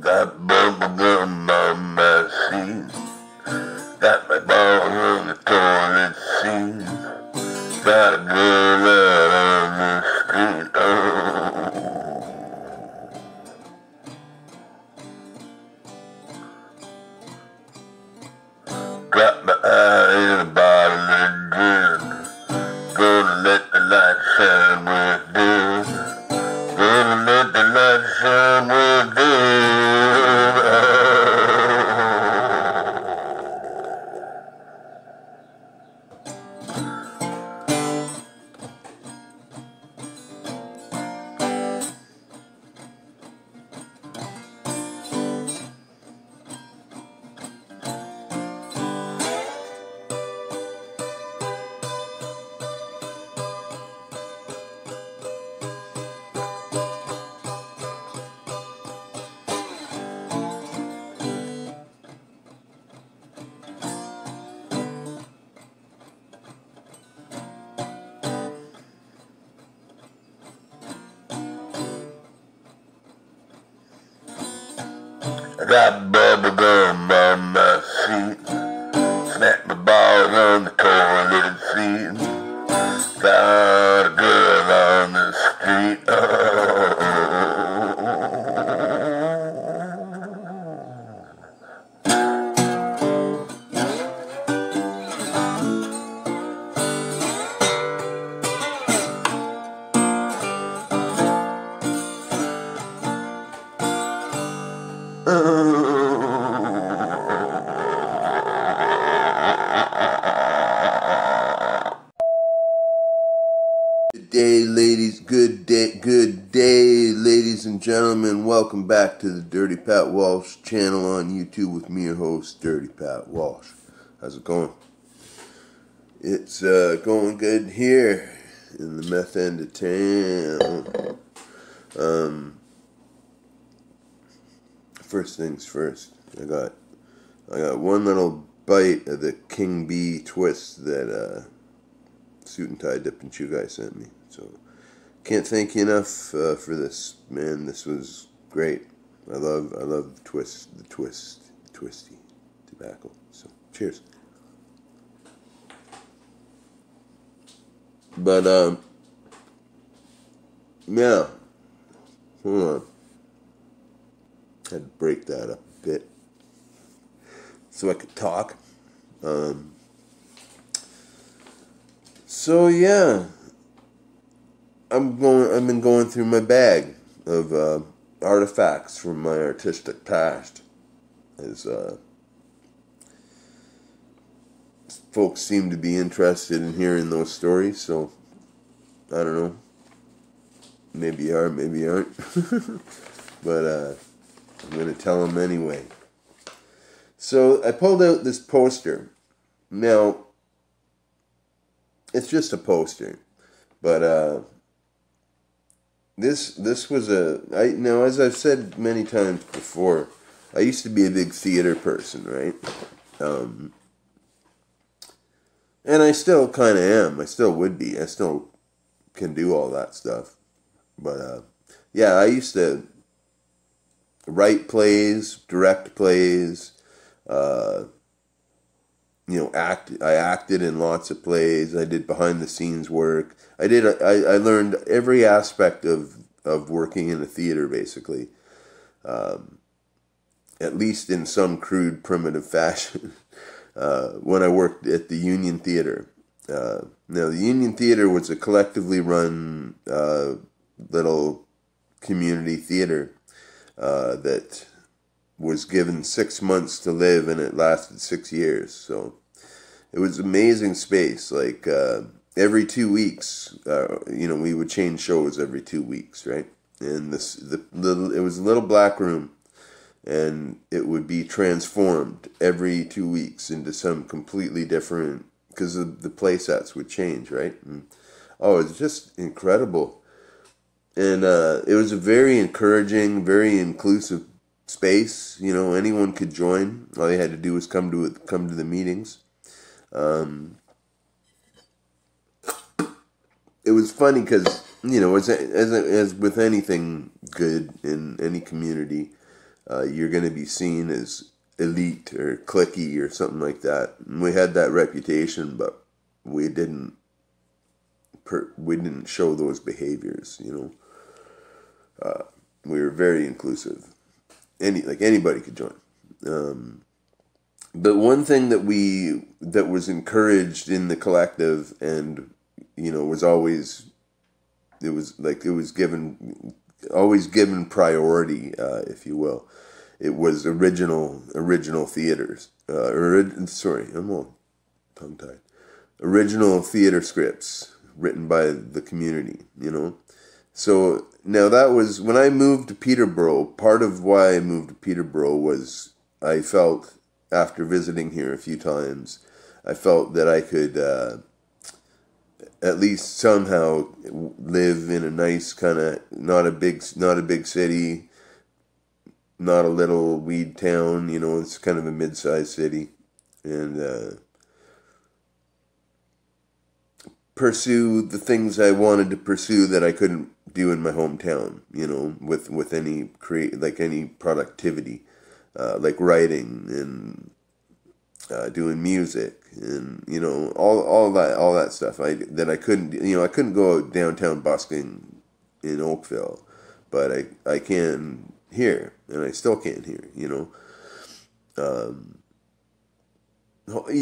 Got bubblegum on my seat. Got my balls on the toilet seat. Got a girl out on the street. Oh. Got my eye in a bottle of gin. Gonna let the light shine within. Gonna let the light shine within. I got bubblegum on my feet. Snap my balls on the toilet seat. Got a girl on the street. Oh. Good day, ladies and gentlemen. Welcome back to the Dirty Pat Walsh channel on YouTube with me, your host, Dirty Pat Walsh. How's it going? It's going good here in the meth end of town. First things first, I got one little bite of the King Bee twist that Suit and Tie Dip and Chew guy sent me. So can't thank you enough for this, man. This was great. I love the twisty tobacco. So cheers. But yeah, hold on. Had to break that up a bit so I could talk. So yeah, I've been going through my bag of artifacts from my artistic past, as folks seem to be interested in hearing those stories. So I don't know. Maybe you are, maybe you aren't. But I'm going to tell them anyway. So I pulled out this poster. Now, it's just a poster. But this was now, as I've said many times before, I used to be a big theater person, right? And I still kind of am. I still would be. I still can do all that stuff. But yeah, I used to write plays, direct plays, I acted in lots of plays. I did behind the scenes work. I learned every aspect of working in a theater, basically. At least in some crude, primitive fashion. When I worked at the Union Theatre. Now, the Union Theatre was a collectively run little community theater that was given 6 months to live, and it lasted 6 years. So it was amazing space. Like every 2 weeks, we would change shows every 2 weeks, right? And it was a little black room, and it would be transformed every 2 weeks into some completely different, because the play sets would change, right? And, it was just incredible. And it was a very encouraging, very inclusive space. Anyone could join. All they had to do was come to the meetings. It was funny because as with anything good in any community, you're going to be seen as elite or cliquey or something like that. And we had that reputation, but we didn't show those behaviors. We were very inclusive. Anybody could join. But one thing that was encouraged in the collective, and was always always given priority, if you will. It was original theaters. I'm all tongue tied. Original theater scripts written by the community. So now that was when I moved to Peterborough. Part of why I moved to Peterborough was I felt, after visiting here a few times, I felt that I could at least somehow live in a nice kind of not a big city, not a little weed town. It's kind of a mid-sized city, and pursue the things I wanted to pursue that I couldn't do in my hometown. With any any productivity, like writing and doing music and all that stuff. I couldn't I couldn't go out downtown busking in Oakville, but I can here, and I still can here. You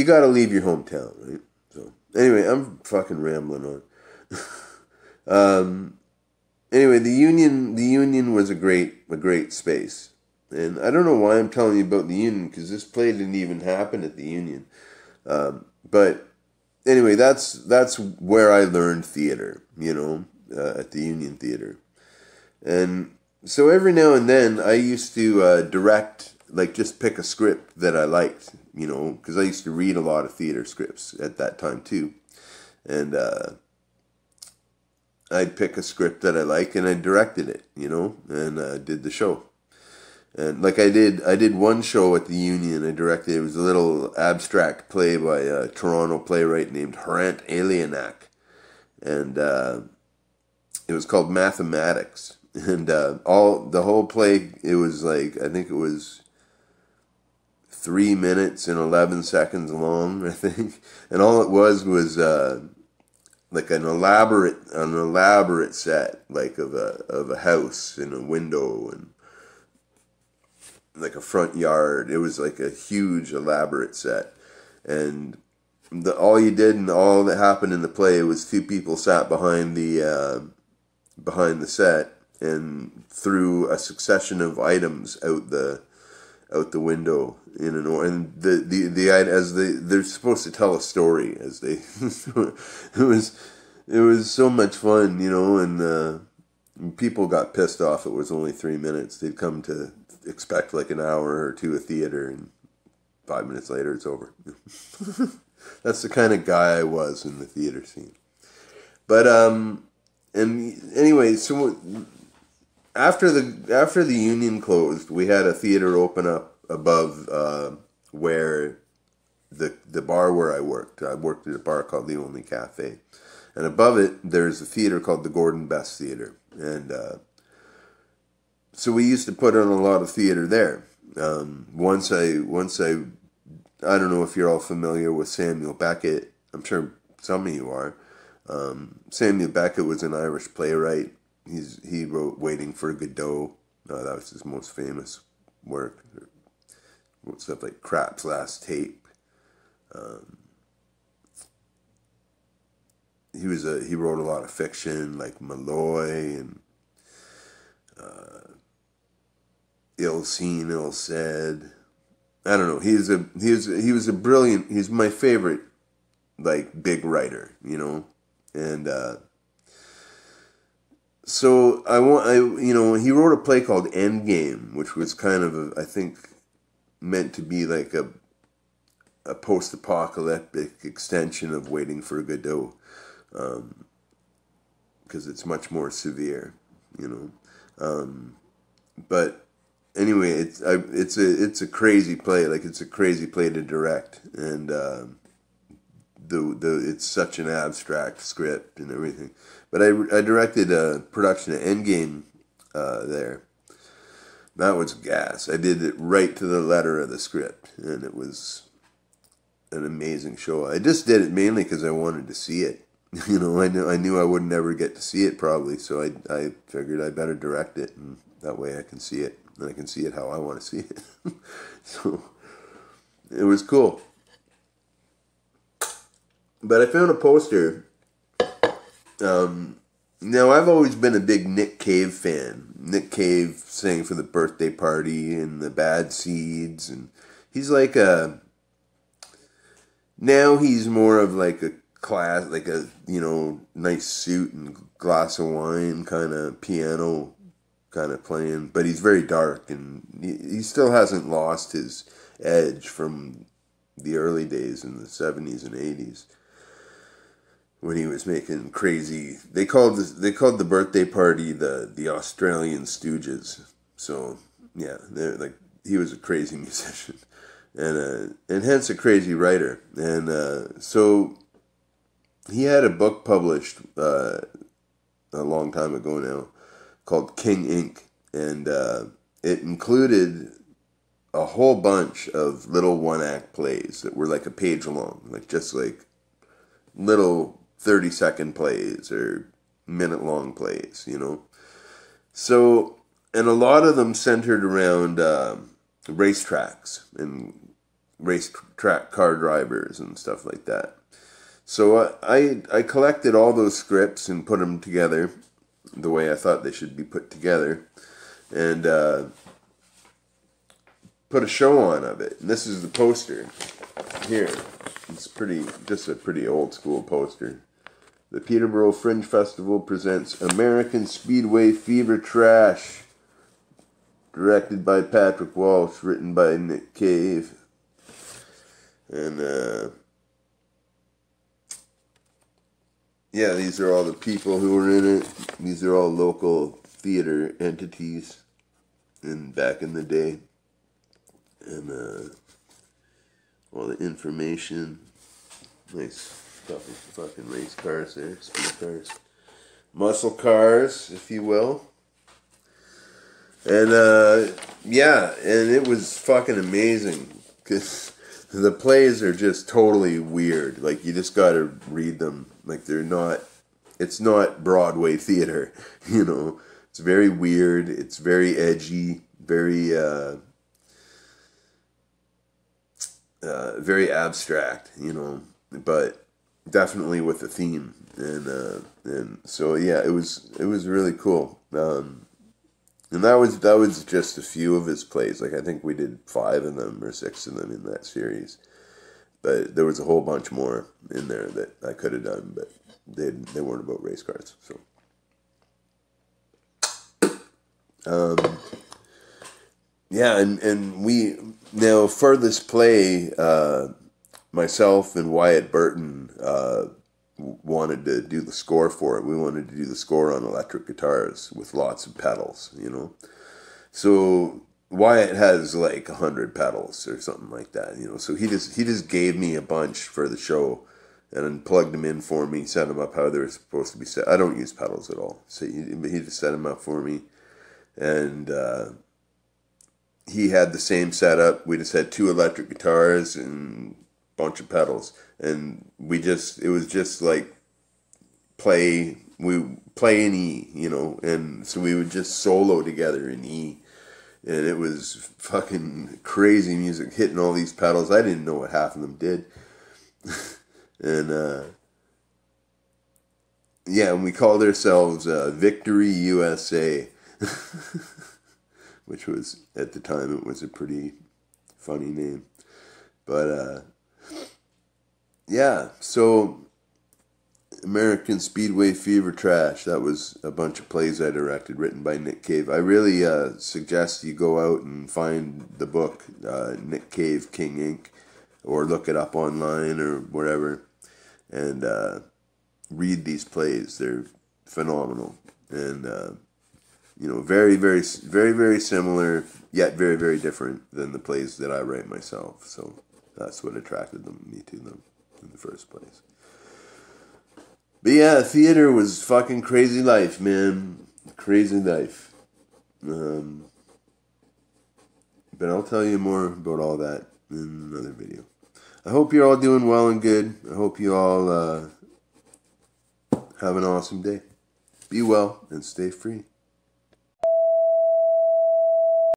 got to leave your hometown, right? So anyway, I'm fucking rambling on. Anyway, the Union was a great space. And I don't know why I'm telling you about the Union, because this play didn't even happen at the Union. But anyway, that's where I learned theater, at the Union Theatre. And so every now and then I used to direct, just pick a script that I liked, because I used to read a lot of theater scripts at that time too. And I'd pick a script that I liked and I directed it, and did the show. And I did one show at the Union. I directed. It was a little abstract play by a Toronto playwright named Hrant Alienak, and it was called Mathematics. And the whole play, it was I think it was 3 minutes and 11 seconds long, I think. And all it was an elaborate set, of a house and a window and a front yard. It was a huge elaborate set, and all you did and all that happened in the play was two people sat behind the set and threw a succession of items out the window in an order, and they're supposed to tell a story as they it was so much fun, and people got pissed off. It was only 3 minutes. They'd come to expect an hour or two of theater, and 5 minutes later it's over. That's the kind of guy I was in the theater scene. But and anyway, so after the Union closed, we had a theater open up above where the bar where I worked. I worked at a bar called The Only Cafe, and above it there's a theater called the Gordon Best Theater, and so we used to put on a lot of theater there. Once I don't know if you're all familiar with Samuel Beckett. I'm sure some of you are. Samuel Beckett was an Irish playwright. He wrote Waiting for Godot. That was his most famous work. Wrote stuff like Crap's Last Tape. He wrote a lot of fiction like Malloy and Ill Seen, Ill Said. I don't know. He was a brilliant. He's my favorite, big writer, and so he wrote a play called Endgame, which was kind of I think meant to be a post-apocalyptic extension of Waiting for Godot, because it's much more severe, but. Anyway, it's a crazy play. It's a crazy play to direct, and it's such an abstract script and everything. But I directed a production of Endgame there. that was gas. I did it right to the letter of the script, and it was an amazing show. I just did it mainly because I wanted to see it. You know, I knew I would never get to see it probably, so I figured I better direct it, and that way I can see it, and I can see it how I want to see it. So it was cool. But I found a poster. Now, I've always been a big Nick Cave fan. Nick Cave sang for the Birthday Party and the Bad Seeds, and he's like now he's more of like a class, like a, you know, nice suit and glass of wine kind of piano kind of playing, but he's very dark, and he still hasn't lost his edge from the early days in the 70s and 80s. When he was making crazy, they called the Birthday Party the Australian Stooges. So yeah, they're like, he was a crazy musician, and hence a crazy writer. And so he had a book published a long time ago now called King Ink, and it included a whole bunch of little one-act plays that were like a page long, like just like little 30-second plays or minute-long plays, you know. So, and a lot of them centered around racetracks and racetrack car drivers and stuff like that. So I collected all those scripts and put them together the way I thought they should be put together, and put a show on of it. And this is the poster here. It's just a pretty old school poster. The Peterborough Fringe Festival presents American Speedway Fever Trash, directed by Patrick Walsh, written by Nick Cave. And yeah, these are all the people who were in it. These are all local theater entities back in the day. And all the information. Nice stuff of fucking race cars there, speed cars. Muscle cars, if you will. And yeah, and it was fucking amazing, because the plays are just totally weird. Like, you just gotta read them. Like, it's not Broadway theater, you know. It's very weird, it's very edgy, very very abstract, you know, but definitely with a theme. And so yeah, it was really cool. And that was just a few of his plays. Like, I think we did 5 of them or 6 of them in that series, but there was a whole bunch more in there that I could have done, but they weren't about race cars. So yeah, and we now, for this play, myself and Wyatt Burton wanted to do the score for it. We wanted to do the score on electric guitars with lots of pedals, you know. So Wyatt has like 100 pedals or something like that, you know. So he just gave me a bunch for the show, and then plugged them in for me, set them up how they were supposed to be set. I don't use pedals at all, so he just set them up for me, and he had the same setup. We just had 2 electric guitars and a bunch of pedals, and it was just like we play in E, you know, and so we would just solo together in E, and it was fucking crazy music, hitting all these pedals. I didn't know what half of them did. And yeah, and we called ourselves Victory USA. Which was, at the time, it was a pretty funny name. But, yeah, so American Speedway Fever Trash, that was a bunch of plays I directed, written by Nick Cave. I really suggest you go out and find the book, Nick Cave, King Ink, or look it up online or wherever, and read these plays. They're phenomenal. And you know, very, very, very, very similar, yet very, very different than the plays that I write myself. So that's what attracted me to them in the first place. But yeah, theater was fucking crazy life, man. Crazy life. But I'll tell you more about all that in another video. I hope you're all doing well and good. I hope you all have an awesome day. Be well and stay free.